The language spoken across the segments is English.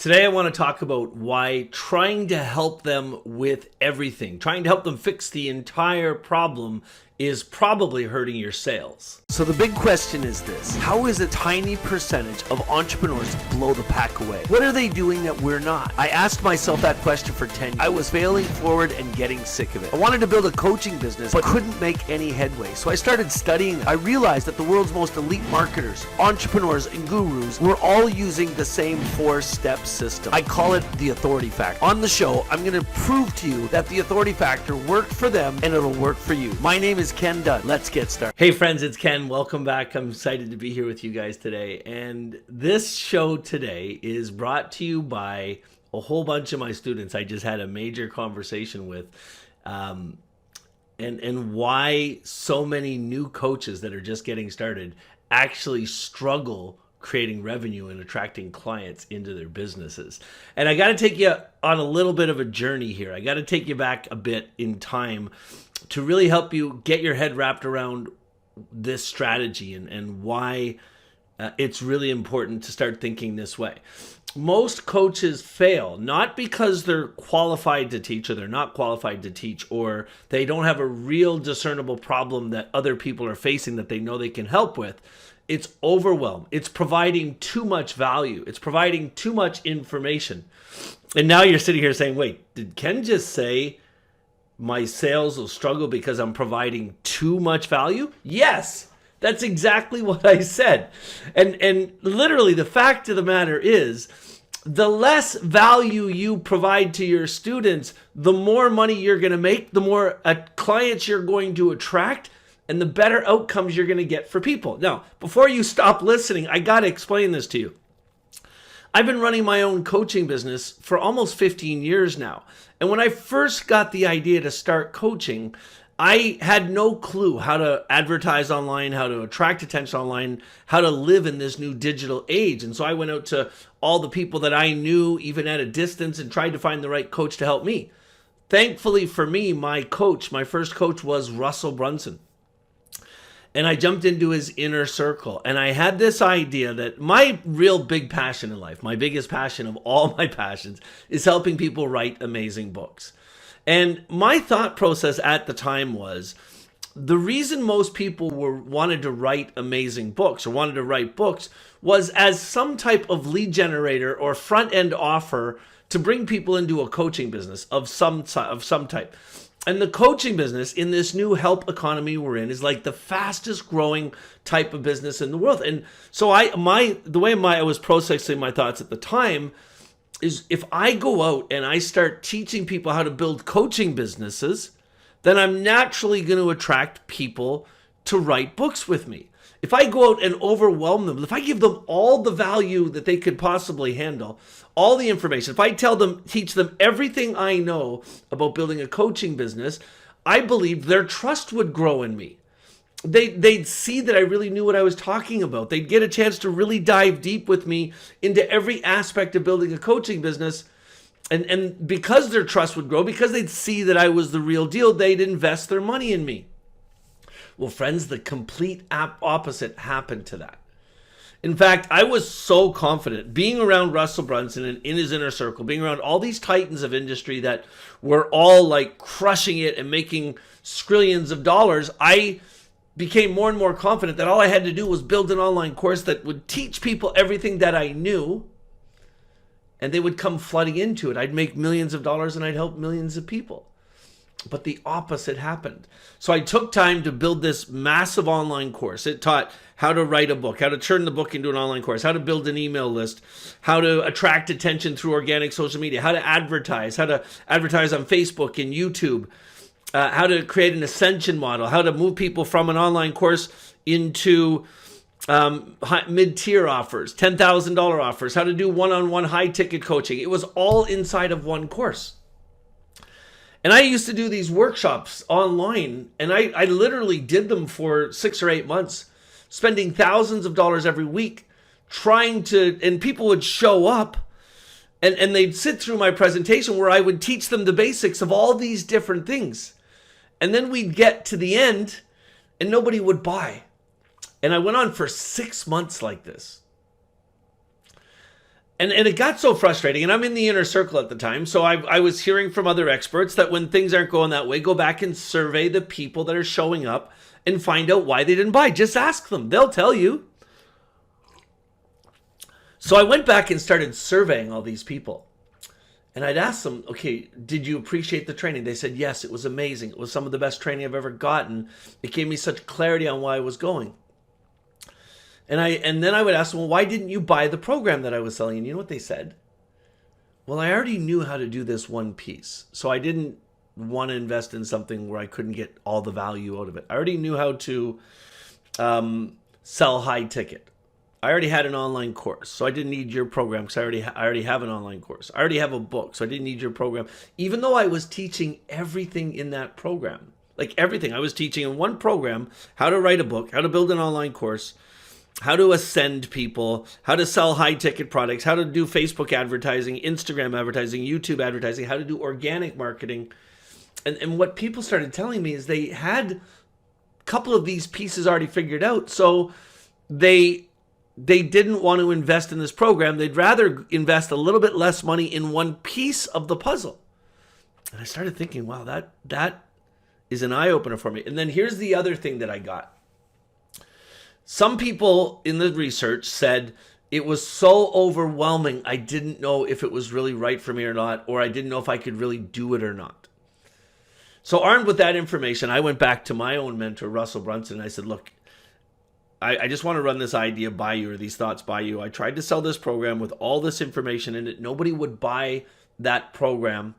Today I want to talk about why trying to help them with everything, trying to help them fix the entire problem is probably hurting your sales. So the big question is this: how is a tiny percentage of entrepreneurs blow the pack away? What are they doing that we're not? I asked myself that question for 10 years. I was failing forward and getting sick of it. I wanted to build a coaching business, but couldn't make any headway. So I started studying it. I realized that the world's most elite marketers, entrepreneurs, and gurus were all using the same 4-step system. I call it the authority factor. On the show, I'm going to prove to you that the authority factor worked for them and it'll work for you. My name is Ken Dunn. Let's get started. Hey friends, it's Ken. Welcome back. I'm excited to be here with you guys today. And this show today is brought to you by a whole bunch of my students I just had a major conversation with. And why so many new coaches that are just getting started actually struggle creating revenue and attracting clients into their businesses. And I got to take you on a little bit of a journey here. I got to take you back a bit in time to really help you get your head wrapped around this strategy and why it's really important to start thinking this way. Most coaches fail, not because they're qualified to teach or they're not qualified to teach, or they don't have a real discernible problem that other people are facing that they know they can help with. It's overwhelm. It's providing too much value. It's providing too much information. And now you're sitting here saying, wait, did Ken just say my sales will struggle because I'm providing too much value? Yes, that's exactly what I said. And literally the fact of the matter is, the less value you provide to your students, the more money you're going to make, the more clients you're going to attract, and the better outcomes you're going to get for people. Now, before you stop listening, I got to explain this to you. I've been running my own coaching business for almost 15 years now. And when I first got the idea to start coaching, I had no clue how to advertise online, how to attract attention online, how to live in this new digital age. And so I went out to all the people that I knew, even at a distance, and tried to find the right coach to help me. Thankfully for me, my first coach was Russell Brunson. And I jumped into his inner circle. And I had this idea that my real big passion in life, my biggest passion of all my passions, is helping people write amazing books. And my thought process at the time was, the reason most people wanted to write amazing books or wanted to write books was as some type of lead generator or front-end offer to bring people into a coaching business of some type. And the coaching business in this new help economy we're in is like the fastest growing type of business in the world. And so the way I was processing my thoughts at the time is, if I go out and I start teaching people how to build coaching businesses, then I'm naturally going to attract people to write books with me. If I go out and overwhelm them, if I give them all the value that they could possibly handle, all the information, if I teach them everything I know about building a coaching business, I believe their trust would grow in me. They'd see that I really knew what I was talking about. They'd get a chance to really dive deep with me into every aspect of building a coaching business. And because their trust would grow, because they'd see that I was the real deal, they'd invest their money in me. Well, friends, the complete opposite happened to that. In fact, I was so confident being around Russell Brunson and in his inner circle, being around all these titans of industry that were all like crushing it and making skrillions of dollars. I became more and more confident that all I had to do was build an online course that would teach people everything that I knew, and they would come flooding into it. I'd make millions of dollars and I'd help millions of people. But the opposite happened. So I took time to build this massive online course. It taught how to write a book, how to turn the book into an online course, how to build an email list, how to attract attention through organic social media, how to advertise on Facebook and YouTube, how to create an ascension model, how to move people from an online course into mid-tier offers, $10,000 offers, how to do one-on-one high-ticket coaching. It was all inside of one course. And I used to do these workshops online, and I literally did them for 6 or 8 months, spending thousands of dollars every week and people would show up and they'd sit through my presentation where I would teach them the basics of all these different things. And then we'd get to the end and nobody would buy. And I went on for 6 months like this. And it got so frustrating, and I'm in the inner circle at the time, so I was hearing from other experts that when things aren't going that way, go back and survey the people that are showing up and find out why they didn't buy. Just ask them. They'll tell you. So I went back and started surveying all these people. And I'd ask them, okay, did you appreciate the training? They said, yes, it was amazing. It was some of the best training I've ever gotten. It gave me such clarity on why I was going. And then I would ask them, well, why didn't you buy the program that I was selling? And you know what they said? Well, I already knew how to do this one piece. So I didn't want to invest in something where I couldn't get all the value out of it. I already knew how to sell high ticket. I already had an online course, so I didn't need your program because I already have an online course. I already have a book, so I didn't need your program. Even though I was teaching everything in that program, like everything. I was teaching in one program how to write a book, how to build an online course, how to ascend people, how to sell high ticket products, how to do Facebook advertising, Instagram advertising, YouTube advertising, how to do organic marketing. And what people started telling me is they had a couple of these pieces already figured out. So they didn't want to invest in this program. They'd rather invest a little bit less money in one piece of the puzzle. And I started thinking, wow, that is an eye-opener for me. And then here's the other thing that I got. Some people in the research said it was so overwhelming, I didn't know if it was really right for me or not, or I didn't know if I could really do it or not. So armed with that information, I went back to my own mentor, Russell Brunson, and I said, look, I just want to run this idea by you, or these thoughts by you. I tried to sell this program with all this information in it. Nobody would buy that program.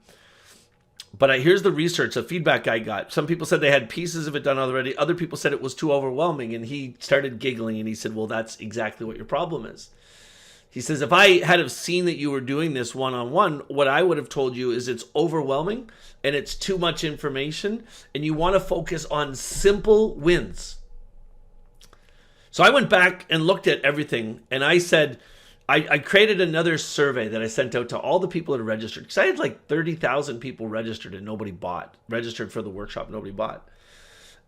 But here's the research, the feedback I got. Some people said they had pieces of it done already. Other people said it was too overwhelming. And he started giggling and he said, well, that's exactly what your problem is. He says, if I had have seen that you were doing this one-on-one, what I would have told you is it's overwhelming and it's too much information and you want to focus on simple wins. So I went back and looked at everything and I said, I created another survey that I sent out to all the people that are registered. Because I had like 30,000 people registered and nobody bought. Registered for the workshop, nobody bought.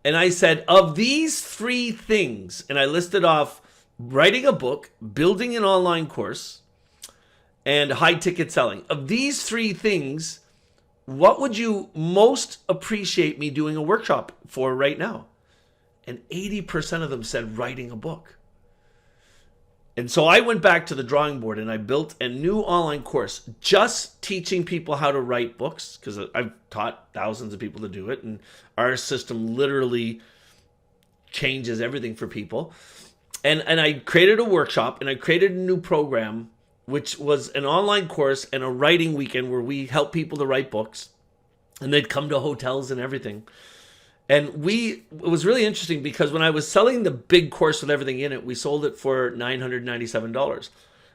And I said, of these three things, and I listed off writing a book, building an online course, and high ticket selling. Of these three things, what would you most appreciate me doing a workshop for right now? And 80% of them said writing a book. And so I went back to the drawing board and I built a new online course just teaching people how to write books, because I've taught thousands of people to do it. And our system literally changes everything for people. And I created a workshop and I created a new program, which was an online course and a writing weekend where we help people to write books. And they'd come to hotels and everything. And it was really interesting because when I was selling the big course with everything in it, we sold it for $997.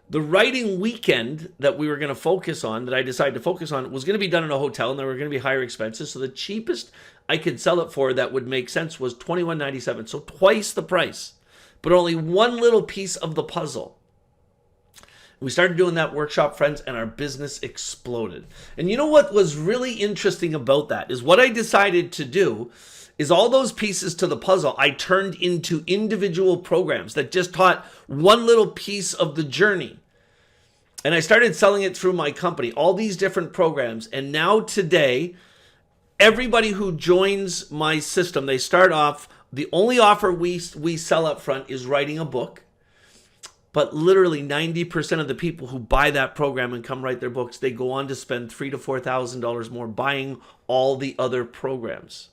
The writing weekend that we were going to focus on, that I decided to focus on, was going to be done in a hotel and there were going to be higher expenses. So the cheapest I could sell it for that would make sense was $21.97. So twice the price, but only one little piece of the puzzle. We started doing that workshop, friends, and our business exploded. And you know what was really interesting about that is what I decided to do is all those pieces to the puzzle I turned into individual programs that just taught one little piece of the journey. And I started selling it through my company, all these different programs. And now today, everybody who joins my system, they start off, the only offer we sell up front is writing a book. But literally 90% of the people who buy that program and come write their books, they go on to spend $3,000 to $4,000 more buying all the other programs.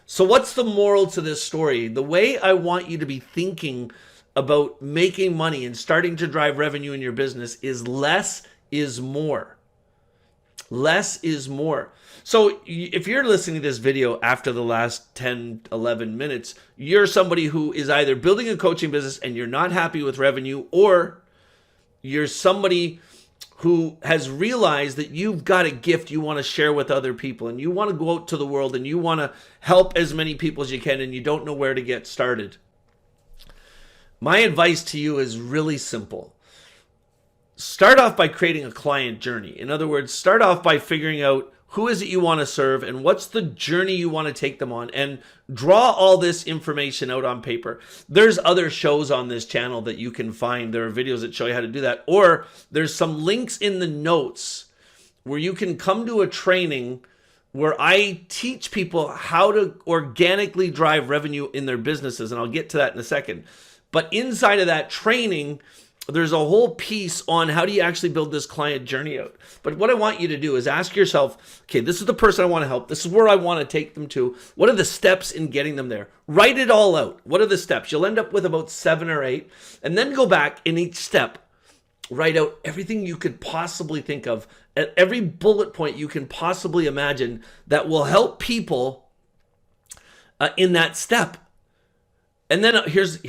So what's the moral to this story? The way I want you to be thinking about making money and starting to drive revenue in your business is less is more. Less is more. So if you're listening to this video after the last 10, 11 minutes, you're somebody who is either building a coaching business and you're not happy with revenue, or you're somebody who has realized that you've got a gift you want to share with other people and you want to go out to the world and you want to help as many people as you can and you don't know where to get started. My advice to you is really simple. Start off by creating a client journey. In other words, start off by figuring out who is it you want to serve, and what's the journey you want to take them on, and draw all this information out on paper. There's other shows on this channel that you can find. There are videos that show you how to do that, or there's some links in the notes where you can come to a training where I teach people how to organically drive revenue in their businesses, and I'll get to that in a second. But inside of that training, there's a whole piece on how do you actually build this client journey out. But what I want you to do is ask yourself, okay, this is the person I want to help. This is where I want to take them to. What are the steps in getting them there? Write it all out. What are the steps? You'll end up with about 7 or 8. And then go back in each step, write out everything you could possibly think of, at every bullet point you can possibly imagine that will help people in that step. And then here's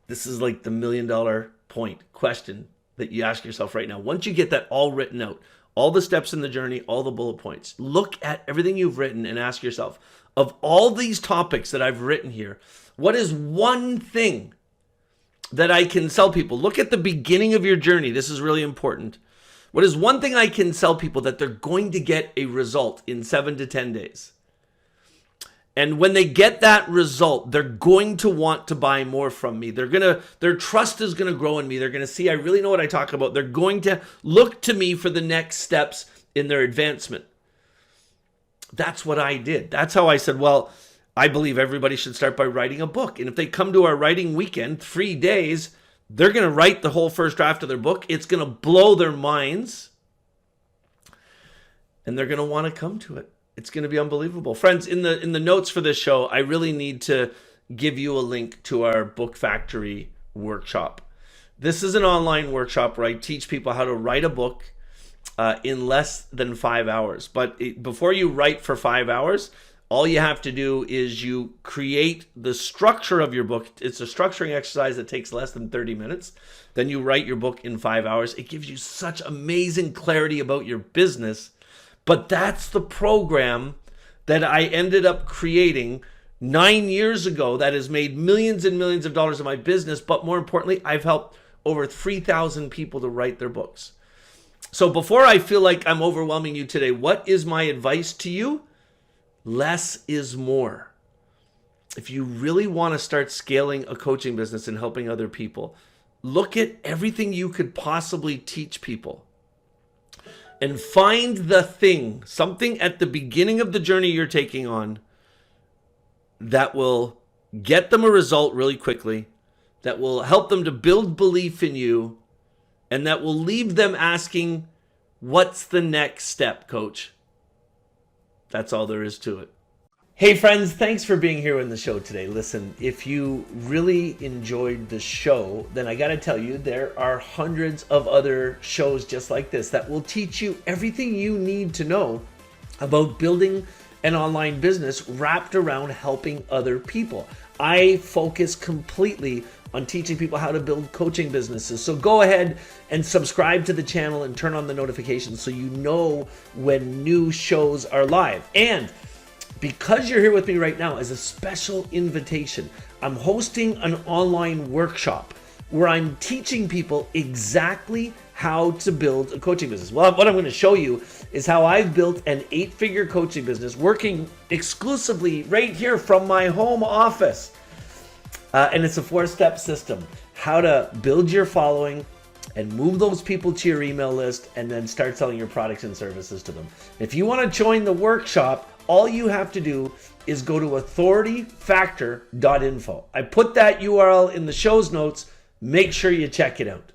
this is like the $1 million point question that you ask yourself right now. Once you get that all written out, all the steps in the journey, all the bullet points, look at everything you've written and ask yourself, of all these topics that I've written here, what is one thing that I can sell people? Look at the beginning of your journey. This is really important. What is one thing I can sell people that they're going to get a result in 7 to 10 days? And when they get that result, they're going to want to buy more from me. Their trust is going to grow in me. They're going to see I really know what I talk about. They're going to look to me for the next steps in their advancement. That's what I did. That's how I said, well, I believe everybody should start by writing a book. And if they come to our writing weekend, 3 days, they're going to write the whole first draft of their book. It's going to blow their minds. And they're going to want to come to it. It's going to be unbelievable. Friends, in the notes for this show, I really need to give you a link to our Book Factory workshop. This is an online workshop where I teach people how to write a book in less than 5 hours. But before you write for 5 hours, all you have to do is you create the structure of your book. It's a structuring exercise that takes less than 30 minutes. Then you write your book in 5 hours. It gives you such amazing clarity about your business. But that's the program that I ended up creating 9 years ago that has made millions and millions of dollars in my business. But more importantly, I've helped over 3,000 people to write their books. So before I feel like I'm overwhelming you today, what is my advice to you? Less is more. If you really want to start scaling a coaching business and helping other people, look at everything you could possibly teach people. And find the thing, something at the beginning of the journey you're taking on that will get them a result really quickly, that will help them to build belief in you, and that will leave them asking, what's the next step, coach? That's all there is to it. Hey friends, thanks for being here in the show today. Listen, if you really enjoyed the show, then I gotta tell you, there are hundreds of other shows just like this that will teach you everything you need to know about building an online business wrapped around helping other people. I focus completely on teaching people how to build coaching businesses. So go ahead and subscribe to the channel and turn on the notifications so you know when new shows are live. And because you're here with me right now, as a special invitation, I'm hosting an online workshop where I'm teaching people exactly how to build a coaching business. Well, what I'm going to show you is how I've built an 8-figure coaching business working exclusively right here from my home office. And it's a 4-step system. How to build your following and move those people to your email list and then start selling your products and services to them. If you want to join the workshop, all you have to do is go to authorityfactor.info. I put that URL in the show's notes. Make sure you check it out.